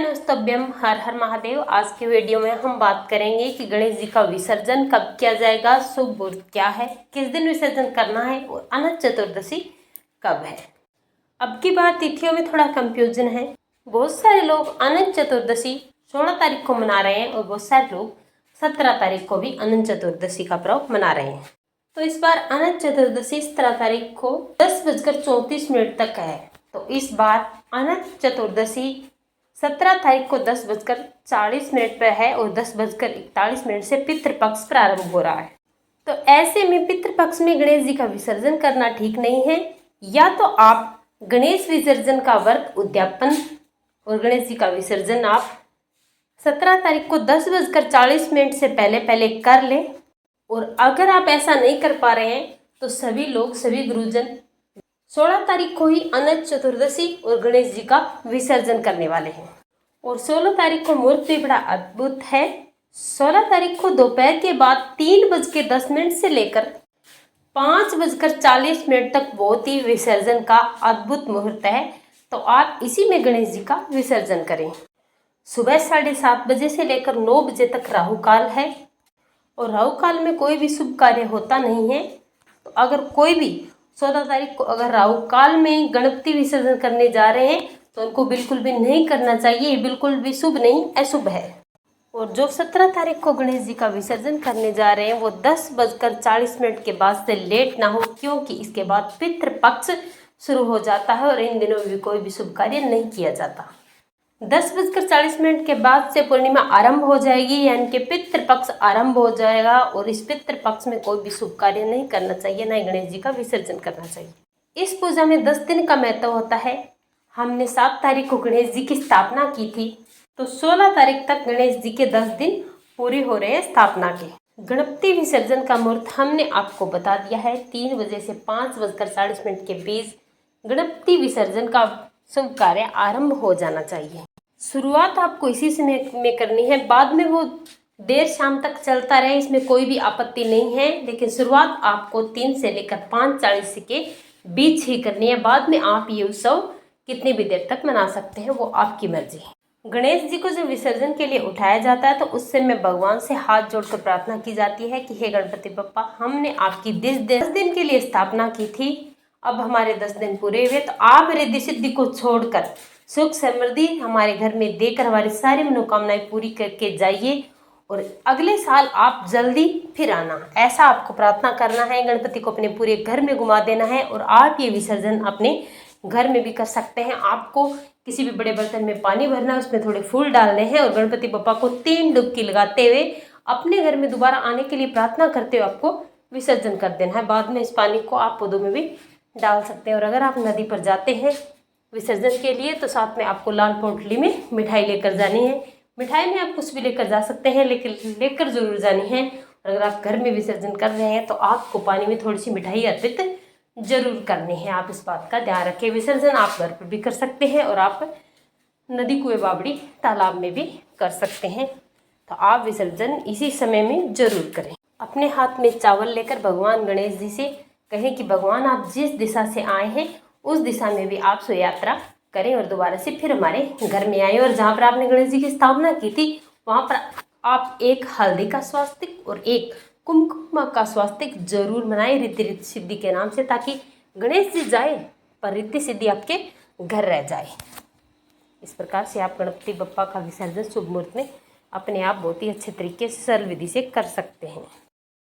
नमस्तभ्यम, हर हर महादेव। आज के वीडियो में हम बात करेंगे कि गणेश जी का विसर्जन कब किया जाएगा, शुभ मुहूर्त क्या है, किस दिन विसर्जन करना है और अनंत चतुर्दशी कब है। अब की बार तिथियों में थोड़ा कंफ्यूजन है। बहुत सारे लोग अनंत चतुर्दशी 16 तारीख को मना रहे हैं और बहुत सारे लोग 17 तारीख को भी अनंत चतुर्दशी का पर्व मना रहे हैं। तो इस बार अनंत चतुर्दशी 17 तारीख को 10:34 तक है। तो इस बार अनंत चतुर्दशी 17 तारीख को 10:40 पर है और 10:41 से पितृपक्ष प्रारंभ हो रहा है। तो ऐसे में पितृपक्ष में गणेश जी का विसर्जन करना ठीक नहीं है। या तो आप गणेश विसर्जन का व्रत उद्यापन और गणेश जी का विसर्जन आप 17 तारीख को 10:40 से पहले पहले कर लें। और अगर आप ऐसा नहीं कर पा रहे हैं तो सभी गुरुजन 16 तारीख को ही अनंत चतुर्दशी और गणेश जी का विसर्जन करने वाले हैं। और 16 तारीख को मुहूर्त भी बड़ा अद्भुत है। 16 तारीख को दोपहर के बाद 3:10 से लेकर 5:40 तक बहुत ही विसर्जन का अद्भुत मुहूर्त है। तो आप इसी में गणेश जी का विसर्जन करें। सुबह 7:30 बजे से लेकर 9 बजे तक राहु काल है और राहु काल में कोई भी शुभ कार्य होता नहीं है। तो अगर कोई भी 16 तारीख को अगर राहु काल में गणपति विसर्जन करने जा रहे हैं तो उनको बिल्कुल भी नहीं करना चाहिए। बिल्कुल भी शुभ नहीं, अशुभ है। और जो 17 तारीख को गणेश जी का विसर्जन करने जा रहे हैं वो 10:40 के बाद से लेट ना हो, क्योंकि इसके बाद पितृपक्ष शुरू हो जाता है और इन दिनों भी कोई भी शुभ कार्य नहीं किया जाता। 10:40 के बाद से पूर्णिमा आरंभ हो जाएगी, यानी कि पितृपक्ष आरंभ हो जाएगा। और इस पितृपक्ष में कोई भी शुभ कार्य नहीं करना चाहिए, न ही गणेश जी का विसर्जन करना चाहिए। इस पूजा में 10 दिन का महत्व होता है। हमने 7 तारीख को गणेश जी की स्थापना की थी, तो 16 तारीख तक गणेश जी के 10 दिन पूरे हो रहे हैं स्थापना के। गणपति विसर्जन का मुहूर्त हमने आपको बता दिया है। 3 बजे से 5:40 के बीच गणपति विसर्जन का शुभ कार्य आरंभ हो जाना चाहिए। शुरुआत आपको इसी समय में करनी है, बाद में वो देर शाम तक चलता रहे, इसमें कोई भी आपत्ति नहीं है। लेकिन शुरुआत आपको 3 से लेकर 5:40 के बीच ही करनी है। बाद में आप ये उत्सव कितनी भी देर तक मना सकते हैं, वो आपकी मर्जी है। गणेश जी को जब विसर्जन के लिए उठाया जाता है तो उस समय भगवान से हाथ जोड़कर प्रार्थना की जाती है कि हे गणपति बप्पा, हमने आपकी 10 दिन के लिए स्थापना की थी, अब हमारे 10 दिन पूरे हुए, तो आप रिद्धि सिद्धि को छोड़कर सुख समृद्धि हमारे घर में देकर हमारी सारी मनोकामनाएं पूरी करके जाइए और अगले साल आप जल्दी फिर आना। ऐसा आपको प्रार्थना करना है। गणपति को अपने पूरे घर में घुमा देना है और आप ये विसर्जन अपने घर में भी कर सकते हैं। आपको किसी भी बड़े बर्तन में पानी भरना है, उसमें थोड़े फूल डालने हैं और गणपति बप्पा को 3 डुबकी लगाते हुए अपने घर में दोबारा आने के लिए प्रार्थना करते हुए आपको विसर्जन कर देना है। बाद में इस पानी को आप पौधों में भी डाल सकते हैं। और अगर आप नदी पर जाते हैं विसर्जन के लिए तो साथ में आपको लाल पोटली में मिठाई लेकर जानी है। मिठाई में आप कुछ भी लेकर जा सकते हैं, लेकिन लेकर जरूर जानी है। और अगर आप घर में विसर्जन कर रहे हैं तो आपको पानी में थोड़ी सी मिठाई अर्पित जरूर करनी है। आप इस बात का ध्यान रखें। विसर्जन आप घर पर भी कर सकते हैं और आप नदी, कुएं, बावड़ी, तालाब में भी कर सकते हैं। तो आप विसर्जन इसी समय में जरूर करें। अपने हाथ में चावल लेकर भगवान गणेश जी से कहें कि भगवान आप जिस दिशा से आए हैं उस दिशा में भी आप शोभा यात्रा करें और दोबारा से फिर हमारे घर में आए। और जहाँ पर आपने गणेश जी की स्थापना की थी वहाँ पर आप एक हल्दी का स्वास्तिक और एक कुमकुम का स्वास्तिक जरूर बनाए रिद्धि सिद्धि के नाम से, ताकि गणेश जी जाए पर रिद्धि सिद्धि आपके घर रह जाए। इस प्रकार से आप गणपति बप्पा का विसर्जन शुभ मुहूर्त में अपने आप बहुत ही अच्छे तरीके से सरल विधि से कर सकते हैं।